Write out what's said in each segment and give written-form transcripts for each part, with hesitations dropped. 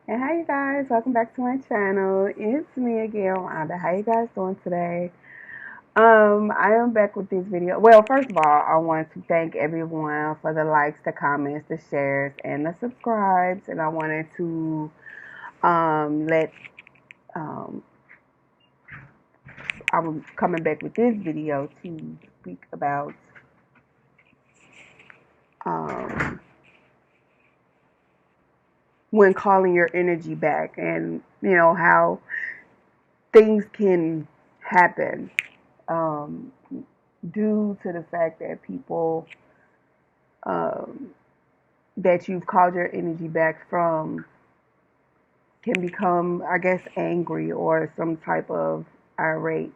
And hi you guys, welcome back to my channel. It's me again, Rhonda. How you guys doing today? I am back with this video. Well, first of all, I want to thank everyone for the likes, the comments, the shares, and the subscribes. And I wanted to let I'm coming back with this video to speak about um when calling your energy back, and how things can happen um, due to the fact that people um, that you've called your energy back from can become, I guess, angry or some type of irate.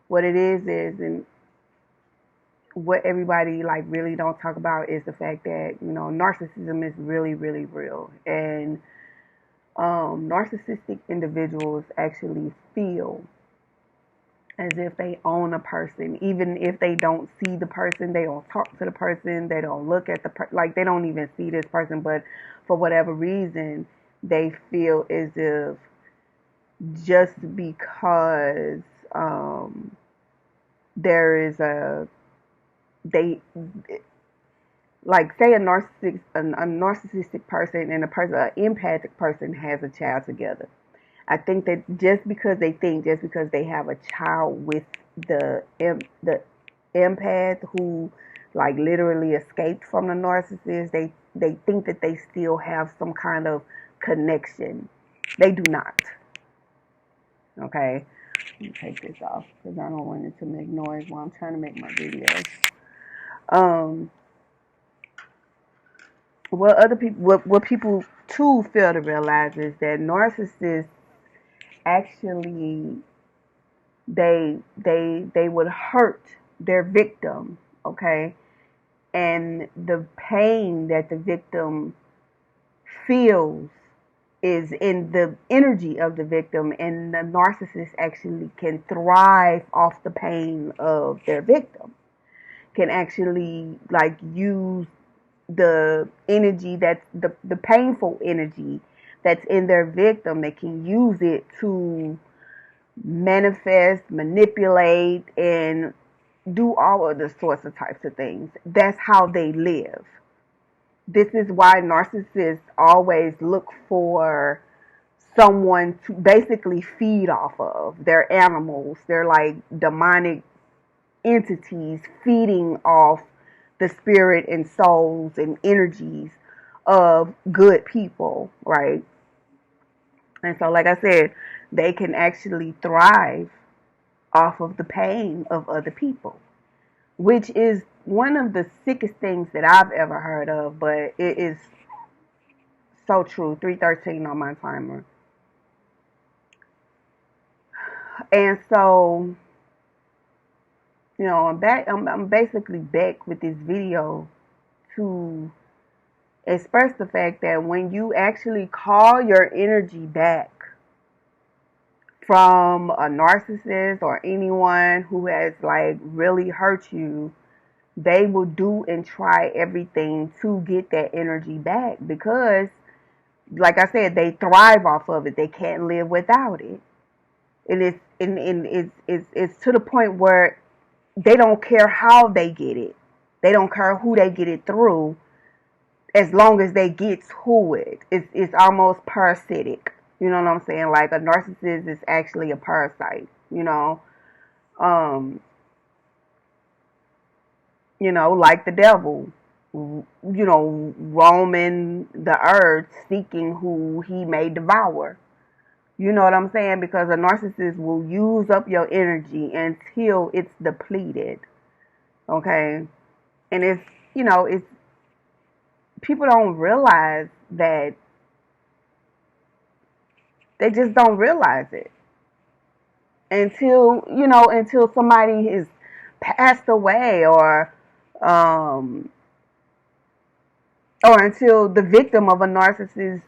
What it is, and what everybody like really don't talk about is the fact that narcissism is really, really real, and narcissistic individuals actually feel as if they own a person, even if they don't see the person, they don't talk to the person, they don't look at like they don't even see this person, but for whatever reason, they feel as if just because there is they like say a narcissistic person and an empathic person has a child together. I think that just because they have a child with the empath who like literally escaped from the narcissist, they think that they still have some kind of connection. They do not. Okay, let me take this off because I don't want it to make noise while I'm trying to make my videos. Um, what people too fail to realize is that narcissists actually they would hurt their victim, okay? And the pain that the victim feels is in the energy of the victim, and the narcissist actually can thrive off the pain of their victim. Can actually like use the energy that's the painful energy that's in their victim. They can use it to manifest, manipulate, and do all of the sorts of types of things. That's how they live. This is why narcissists always look for someone to basically feed off of. They're animals. They're like demonic entities feeding off the spirit and souls and energies of good people, right? And so, like I said, they can actually thrive off of the pain of other people, which is one of the sickest things that I've ever heard of, but it is so true. 313 on my timer. And so, I'm back. I'm basically back with this video to express the fact that when you actually call your energy back from a narcissist or anyone who has like really hurt you, they will do and try everything to get that energy back because, like I said, they thrive off of it. They can't live without it. It's to the point where they don't care how they get it. They don't care who they get it through, as long as they get to it. It's almost parasitic. You know what I'm saying? Like a narcissist is actually a parasite. Um, like the devil, roaming the earth seeking who he may devour. You know what I'm saying? Because a narcissist will use up your energy until it's depleted. Okay? And it's people don't realize that. They just don't realize it until somebody is passed away, um or until the victim of a narcissist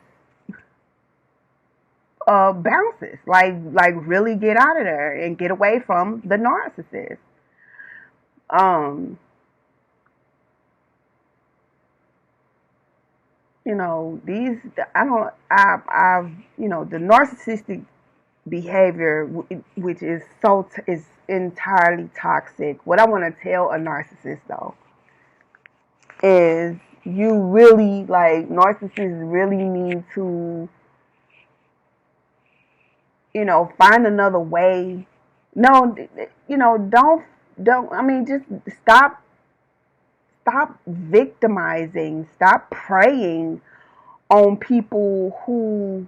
bounces, like really get out of there and get away from the narcissist. um The narcissistic behavior, which is is entirely toxic. What I want to tell a narcissist though is you really, like, narcissists really need to, find another way. No, don't, I mean, just stop victimizing, stop preying on people who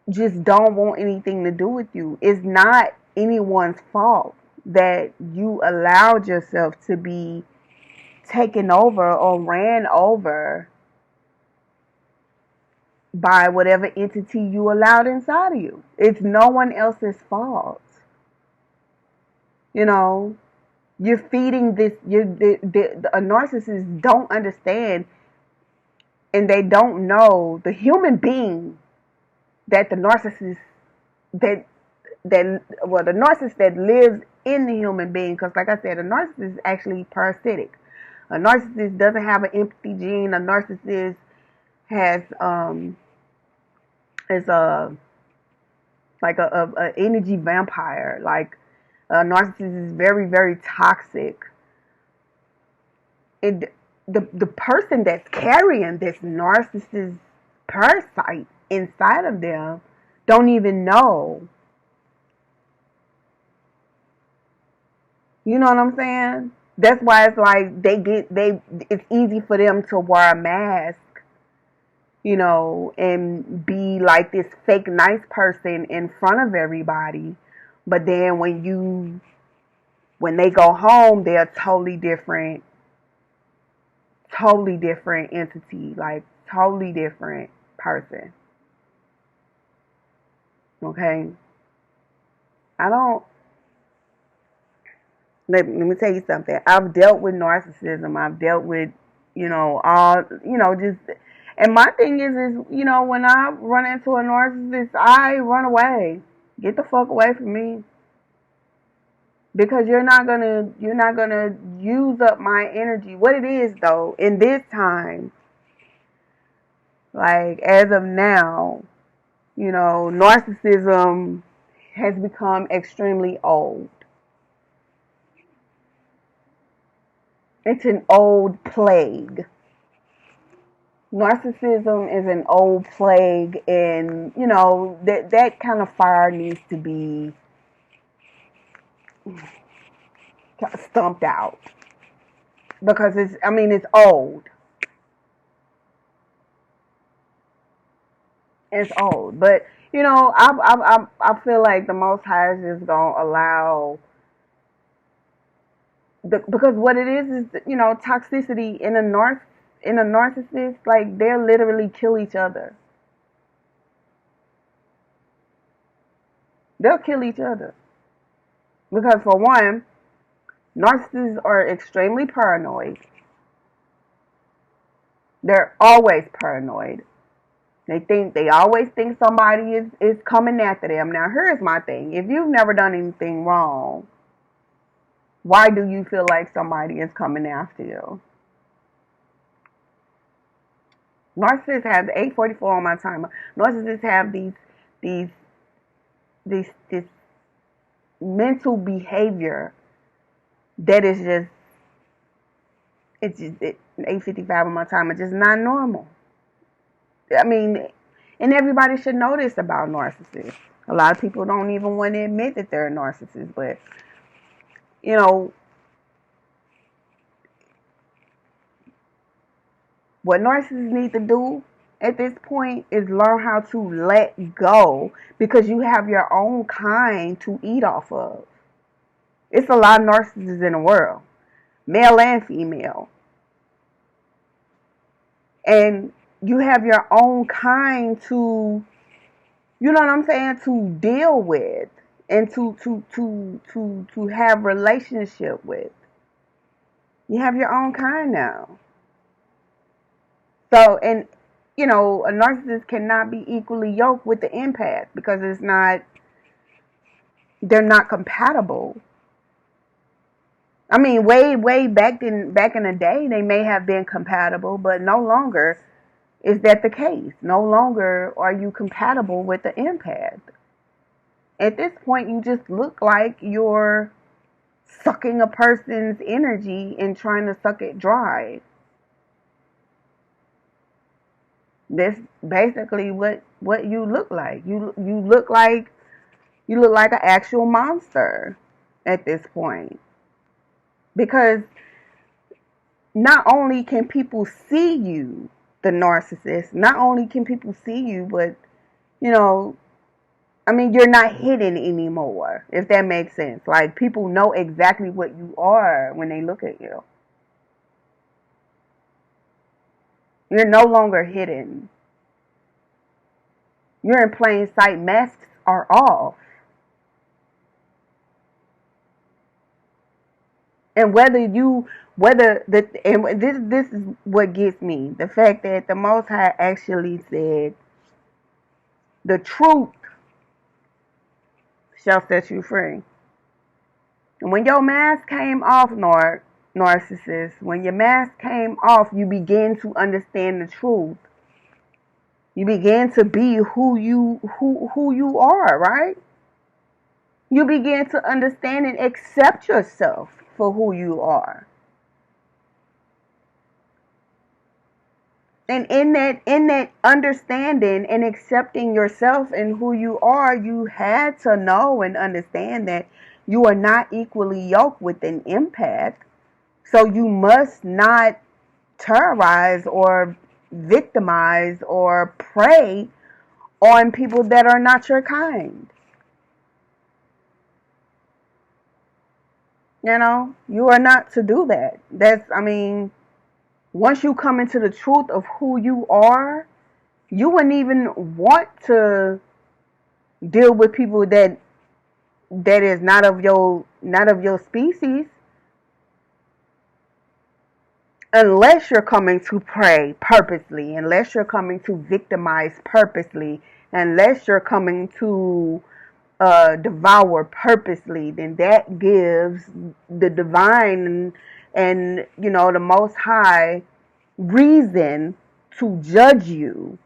just don't want anything to do with you. It's not anyone's fault that you allowed yourself to be taken over or ran over by whatever entity you allowed inside of you. It's no one else's fault. You know, you're feeding this. A narcissist don't understand, and they don't know the human being that the narcissist that the narcissist that lives in the human being. Because, like I said, a narcissist is actually parasitic. A narcissist doesn't have an empathy gene. A narcissist has is a energy vampire. Like, a narcissist is very, very toxic. And the person that's carrying this narcissist parasite inside of them don't even know. You know what I'm saying? That's why it's like it's easy for them to wear a mask, and be like this fake nice person in front of everybody. But then when they go home, they're a totally different entity, like totally different person. Okay? Let me tell you something. I've dealt with narcissism. I've dealt with, and my thing is, when I run into a narcissist, I run away. Get the fuck away from me. Because you're not gonna use up my energy. What it is though, in this time, like as of now, narcissism has become extremely old. It's an old plague. Narcissism is an old plague, and that kind of fire needs to be stumped out, because it's old. It's old, but I feel like the Most High is just gonna allow because what it is toxicity in a narcissist, like they'll literally kill each other. They'll kill each other because, for one, narcissists are extremely paranoid. They're always paranoid. They always think somebody is coming after them. Now, here's my thing. If you've never done anything wrong, why do you feel like somebody is coming after you? Narcissists have the 844 on my timer. Narcissists have this mental behavior that is just 855 on my timer, just not normal. I mean, and everybody should know this about narcissists. A lot of people don't even want to admit that they're a narcissist, but what narcissists need to do at this point is learn how to let go, because you have your own kind to eat off of. It's a lot of narcissists in the world, male and female. And you have your own kind to, to deal with and to have relationship with. You have your own kind now. So, and a narcissist cannot be equally yoked with the empath, because they're not compatible. I mean, way back in the day, they may have been compatible, but no longer is that the case. No longer are you compatible with the empath. At this point, you just look like you're sucking a person's energy and trying to suck it dry. That's basically what you look like. You look like an actual monster at this point. Because not only can people see you, the narcissist, not only can people see you, but, you know, I mean, you're not hidden anymore, if that makes sense. Like, people know exactly what you are when they look at you. You're no longer hidden. You're in plain sight. Masks are off. And this is what gets me. The fact that the Most High actually said, the truth shall set you free. And when your mask came off, narcissist, when your mask came off, you begin to understand the truth. You begin to be who you are, right? You begin to understand and accept yourself for who you are. And in that understanding and accepting yourself and who you are, you had to know and understand that you are not equally yoked with an empath. So you must not terrorize or victimize or prey on people that are not your kind. You know, you are not to do that. Once you come into the truth of who you are, you wouldn't even want to deal with people that is not of your species, unless you're coming to prey purposely, unless you're coming to victimize purposely, unless you're coming to devour purposely. Then that gives the divine and the Most High reason to judge you.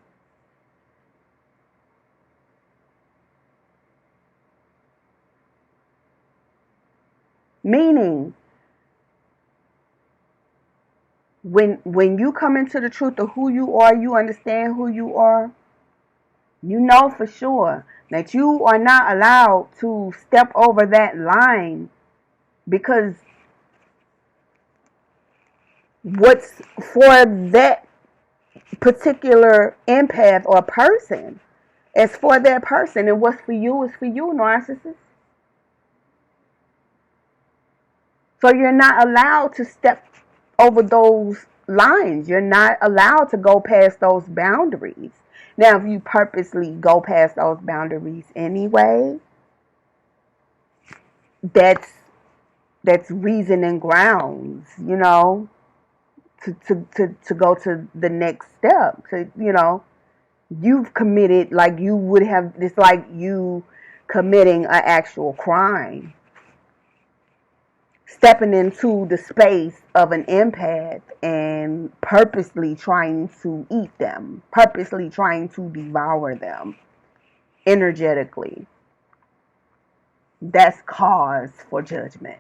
Meaning, when you come into the truth of who you are, you understand who you are, you know for sure that you are not allowed to step over that line, because what's for that particular empath or person is for that person, and what's for you is for you, narcissist. So you're not allowed to step over those lines. You're not allowed to go past those boundaries. Now, if you purposely go past those boundaries anyway, that's reason and grounds, to go to the next step. You've committed, like you would have, it's like you committing an actual crime. Stepping into the space of an empath and purposely trying to eat them, purposely trying to devour them energetically. That's cause for judgment.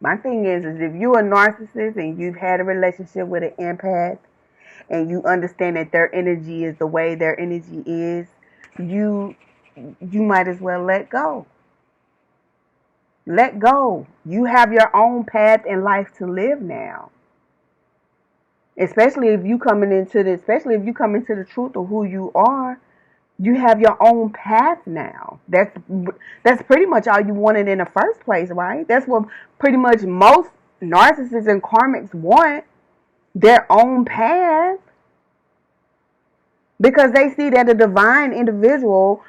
My thing is if you're a narcissist and you've had a relationship with an empath and you understand that their energy is the way their energy is, you might as well let go. Let go. You have your own path in life to live now. Especially if you come into the truth of who you are, you have your own path now. That's pretty much all you wanted in the first place, right? That's what pretty much most narcissists and karmics want, their own path. Because they see that a divine individual,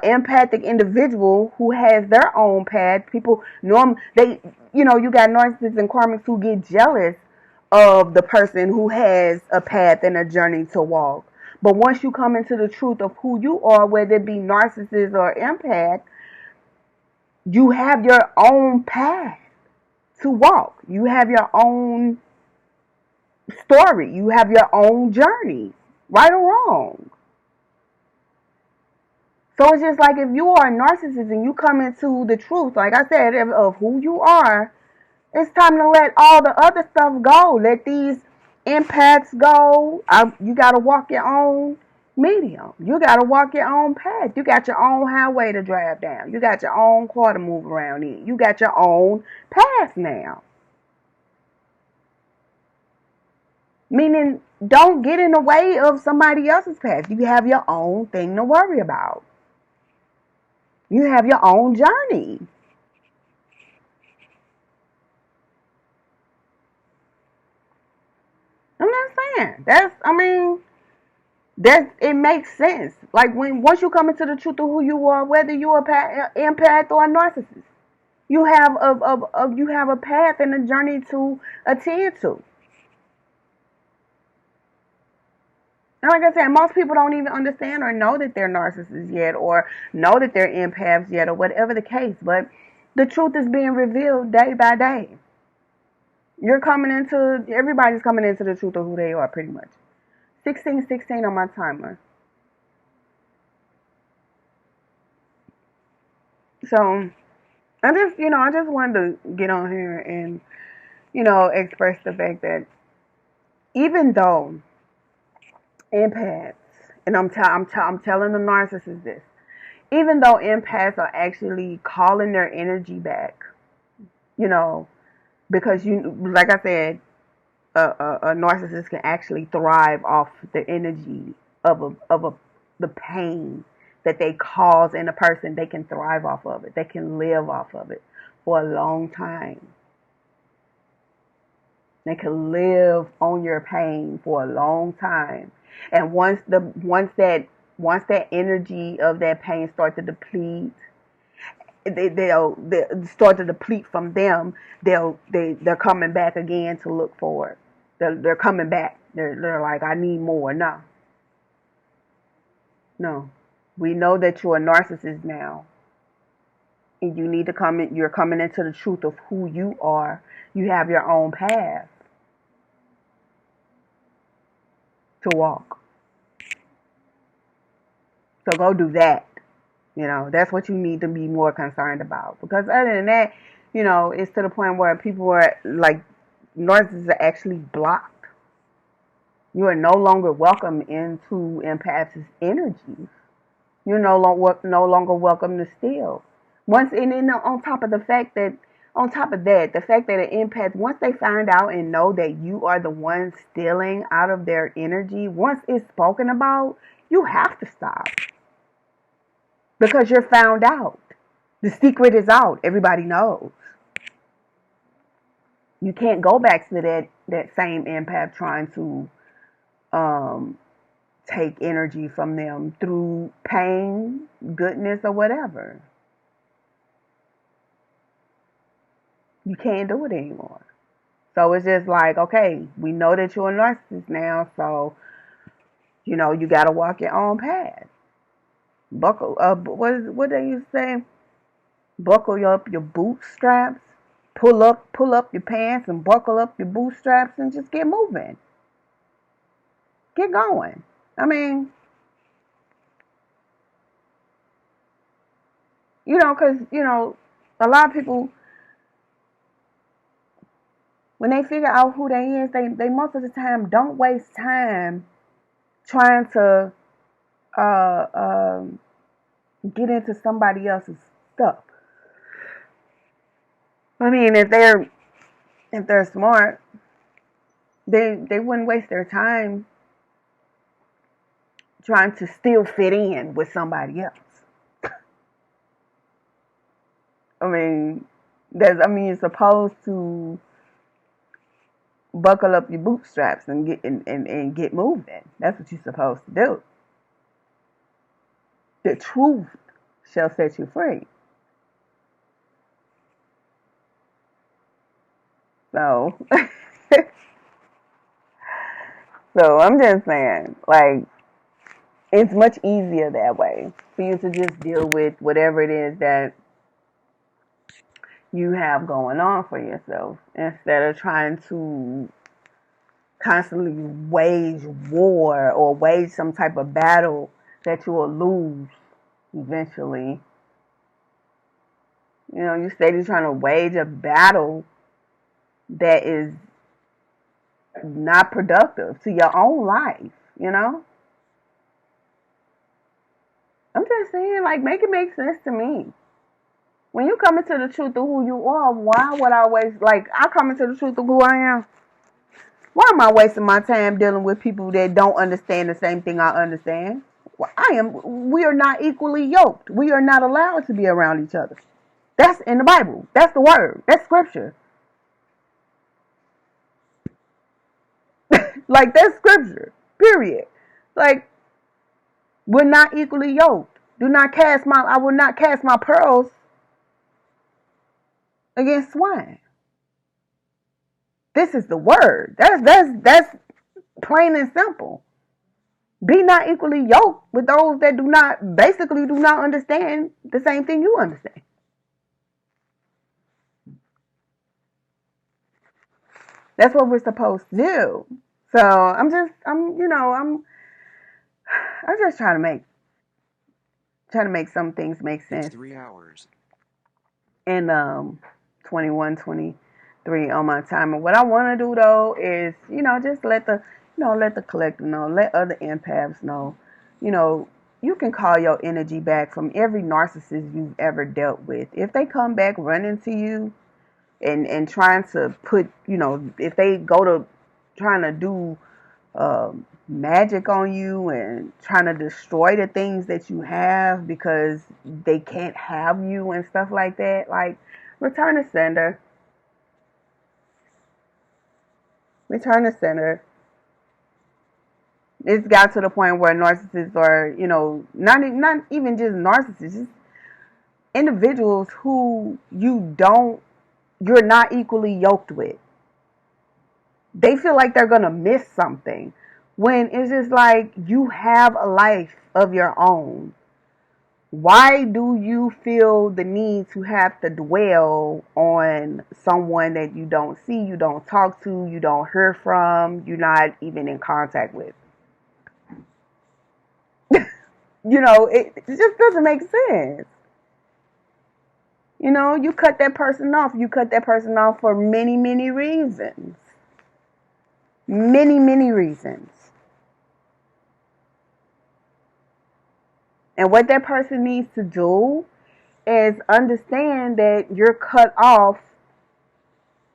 empathic individual who has their own path, you got narcissists and karmics who get jealous of the person who has a path and a journey to walk. But once you come into the truth of who you are, whether it be narcissist or empath, You have your own path to walk. You have your own story. You have your own journey, right or wrong. So it's just like if you are a narcissist and you come into the truth, like I said, of who you are, it's time to let all the other stuff go. Let these empaths go. You got to walk your own medium. You got to walk your own path. You got your own highway to drive down. You got your own car to move around in. You got your own path now. Meaning, don't get in the way of somebody else's path. You have your own thing to worry about. You have your own journey. I'm not saying it makes sense. Like once you come into the truth of who you are, whether you're a empath or a narcissist, you have a path and a journey to attend to. And like I said, most people don't even understand or know that they're narcissists yet, or know that they're empaths yet, or whatever the case. But the truth is being revealed day by day. Everybody's coming into the truth of who they are, pretty much. 16:16 on my timer. So I just wanted to get on here and, express the fact that even though empaths, and I'm telling the narcissist this, even though empaths are actually calling their energy back, because like I said, a narcissist can actually thrive off the energy of the pain that they cause in a person. They can thrive off of it. They can live off of it for a long time. They can live on your pain for a long time. And once that energy of that pain start to deplete, they'll start to deplete from them. They're coming back again to look for it. They're coming back. They're like, I need more. No. We know that you're a narcissist now, and you need to come in. You're coming into the truth of who you are. You have your own path to walk. So go do that. That's what you need to be more concerned about. Because other than that, it's to the point where people are like, narcissists are actually blocked. You are no longer welcome into empaths' energy. You're no longer welcome to steal. On top of that, the fact that an empath, once they find out and know that you are the one stealing out of their energy, once it's spoken about, you have to stop. Because you're found out. The secret is out. Everybody knows. You can't go back to that same empath trying to take energy from them through pain, goodness, or whatever. You can't do it anymore. So it's just like, okay, we know that you're a narcissist now, so you got to walk your own path. Buckle up. What they used to say? Buckle up your bootstraps. Pull up your pants and buckle up your bootstraps and just get moving. Get going. Because, a lot of people, when they figure out who they is, they most of the time don't waste time trying to get into somebody else's stuff. If they're smart, they wouldn't waste their time trying to still fit in with somebody else. You're supposed to buckle up your bootstraps and get moving. That's what you're supposed to do. The truth shall set you free. So, so I'm just saying, like, it's much easier that way for you to just deal with whatever it is that you have going on for yourself, instead of trying to constantly wage war or wage some type of battle that you will lose eventually. You know, you steady trying to wage a battle that is not productive to your own life, you know? I'm just saying, like, make it make sense to me. When you come into the truth of who you are, why would I waste, like, I come into the truth of who I am. Why am I wasting my time dealing with people that don't understand the same thing I understand? Well, we are not equally yoked. We are not allowed to be around each other. That's in the Bible. That's the word. That's scripture. Like, that's scripture. Period. Like, we're not equally yoked. I will not cast my pearls against swine. This is the word. That's plain and simple. Be not equally yoked with those that do not understand the same thing you understand. That's what we're supposed to do. So I'm just trying to make some things make sense. It's 3 hours. And 21:23 on my timer. What I want to do though is, just let the collective know, let other empaths know, you can call your energy back from every narcissist you've ever dealt with. If they come back running to you and trying to put, if they go to trying to do magic on you and trying to destroy the things that you have because they can't have you and stuff like that, like, return to sender. Return to sender. It's got to the point where narcissists are, not even just narcissists, just individuals who you're not equally yoked with. They feel like they're going to miss something when it's just like, you have a life of your own. Why do you feel the need to have to dwell on someone that you don't see, you don't talk to, you don't hear from, you're not even in contact with? It just doesn't make sense. You cut that person off. You cut that person off for many, many reasons. Many, many reasons. And what that person needs to do is understand that you're cut off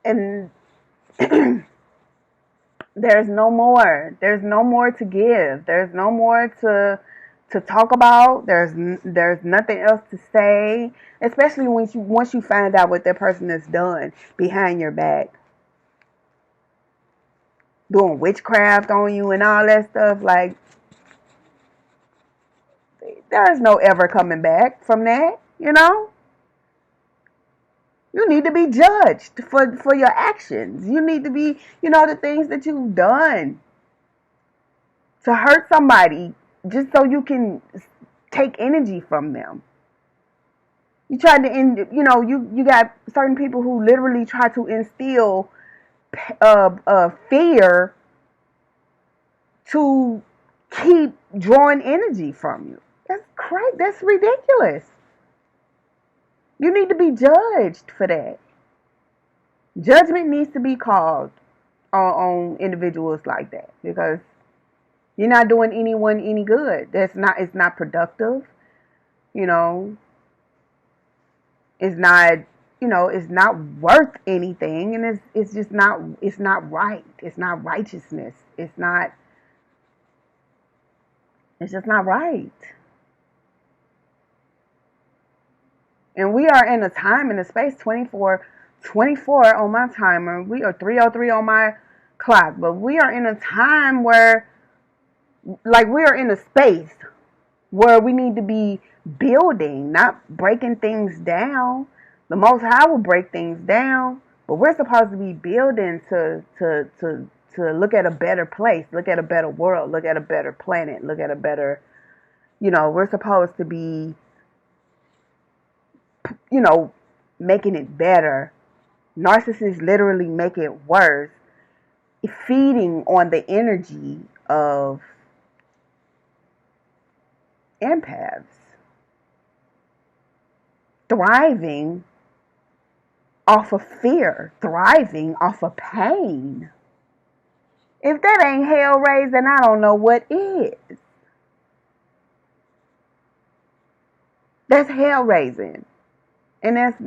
and there's no more. There's no more to give. There's no more to talk about. There's nothing else to say, especially once you find out what that person has done behind your back. Doing witchcraft on you and all that stuff. Like, there's no ever coming back from that, You need to be judged for your actions. You need to be, the things that you've done to hurt somebody just so you can take energy from them. You try to, you got certain people who literally try to instill fear to keep drawing energy from you. That's crazy. That's ridiculous. You need to be judged for that. Judgment needs to be called on individuals like that, because you're not doing anyone any good. It's not productive. It's not, it's not worth anything, and it's just not, it's not right. It's not righteousness. It's just not right. And we are in a time and a space, 24 on my timer. We are 3:03 on my clock. But we are in a time where, like, we are in a space where we need to be building, not breaking things down. The Most High will break things down, but we're supposed to be building to look at a better place, look at a better world, look at a better planet, look at a better, we're supposed to be, making it better. Narcissists literally make it worse, feeding on the energy of empaths, thriving off of fear, thriving off of pain. If that ain't hell raising, I don't know what is. That's hell raising, and that's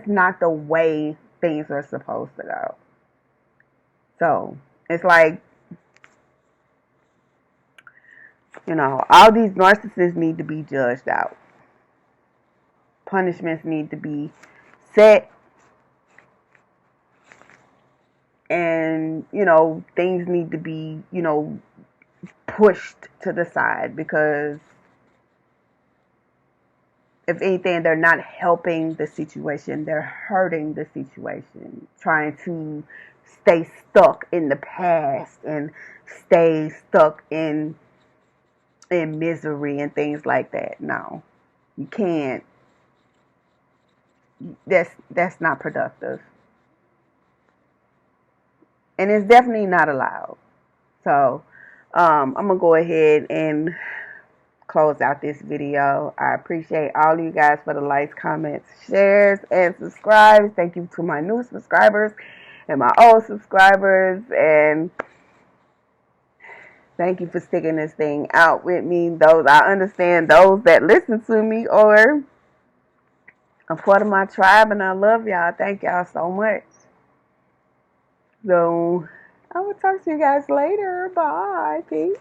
not the way things are supposed to go. So it's like, all these narcissists need to be judged out. Punishments need to be set, and things need to be pushed to the side, because if anything, they're not helping the situation, they're hurting the situation, trying to stay stuck in the past and stay stuck in misery and things like that. No, you can't. That's not productive, and it's definitely not allowed. So I'm gonna go ahead and close out this video. I appreciate all of you guys for the likes, comments, shares, and subscribes. Thank you to my new subscribers and my old subscribers, and thank you for sticking this thing out with me. I understand those that listen to me are a part of my tribe, and I love y'all. Thank y'all so much. So I will talk to you guys later. Bye. Peace.